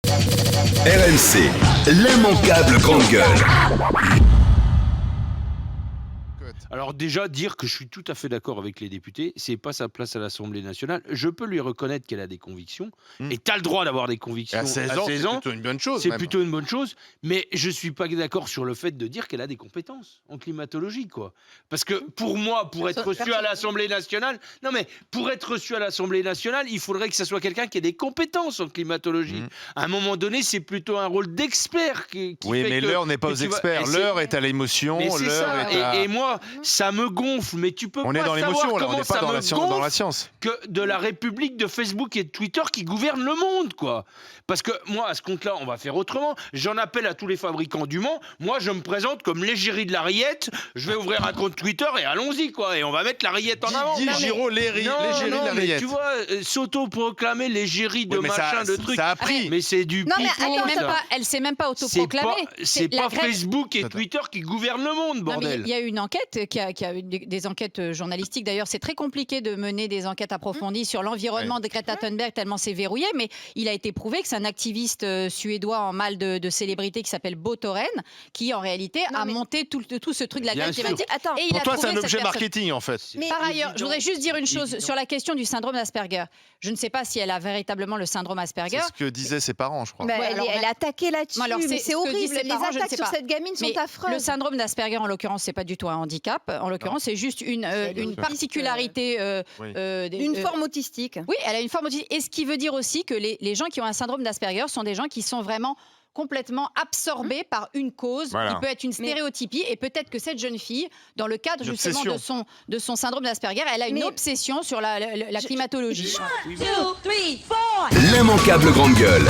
RMC, l'immanquable grande gueule. Alors déjà, dire que je suis tout à fait d'accord avec les députés, c'est pas sa place à l'Assemblée nationale. Je peux lui reconnaître qu'elle a des convictions, et tu as le droit d'avoir des convictions À 16 ans, c'est plutôt une bonne chose. c'est même. plutôt une bonne chose, mais je suis pas d'accord sur le fait de dire qu'elle a des compétences en climatologie, quoi. Parce que pour moi, pour être reçu à l'Assemblée nationale, il faudrait que ça soit quelqu'un qui ait des compétences en climatologie. À un moment donné, c'est plutôt un rôle d'expert qui Oui, fait mais que- l'heure n'est pas que aux tu vas- experts. et c'est- L'heure est à l'émotion. mais c'est L'heure ça. est à... Et moi, ça me gonfle, mais tu peux On est pas dans savoir l'émotion, là. On comment n'est pas ça dans me la gonfle science. que de la République de Facebook et de Twitter qui gouvernent le monde, quoi. Parce que moi, à ce compte-là, on va faire autrement. J'en appelle à tous les fabricants du Mans. Moi, je me présente comme l'égérie de la rillette. Je vais ouvrir un compte Twitter et allons-y, quoi. Et on va mettre la rillette en avant. Guy Giraud, l'égérie de la mais rillette. tu vois, s'auto-proclamer l'égérie de Oui, mais machin, de trucs. ça a pris. Mais c'est du Non, mais pipeau, attends, ça. elle s'est même pas C'est autoproclamée. c'est la pas grève- Facebook et Attends. Twitter qui gouvernent le monde, Non, mais bordel. il y a eu une enquête qui a eu des enquêtes journalistiques. D'ailleurs, c'est très compliqué de mener des enquêtes approfondies sur l'environnement de Greta Thunberg tellement c'est verrouillé. Mais il a été prouvé que c'est un activiste suédois en mal de célébrité qui s'appelle Bo Toren qui, en réalité, a monté tout ce truc de la Bien grève sûr. climatique. Attends, Et il Pour a toi, c'est trouvé un cette objet personne. marketing, en fait. mais Par ailleurs, je voudrais juste dire une chose évident. sur la question du syndrome d'Asperger. Je ne sais pas si elle a véritablement le syndrome Asperger. C'est ce que disaient ses parents, je crois. bah, Ouais, elle, alors, elle a attaqué là-dessus, alors, mais c'est c'est ce que disent horrible. ses Les parents, je ne attaques sais sur pas. cette gamine sont Mais affreuses. le syndrome d'Asperger, en l'occurrence, c'est pas du tout un handicap. En l'occurrence, c'est juste une particularité. Oui. Une forme autistique. Oui, elle a une forme autistique. Et ce qui veut dire aussi que les gens qui ont un syndrome d'Asperger sont des gens qui sont vraiment complètement absorbés par une cause Voilà. qui peut être une stéréotypie. Et peut-être que cette jeune fille, dans le cadre Une justement obsession. de son syndrome d'Asperger, elle a une Mais- obsession sur la climatologie. L'immanquable grande gueule.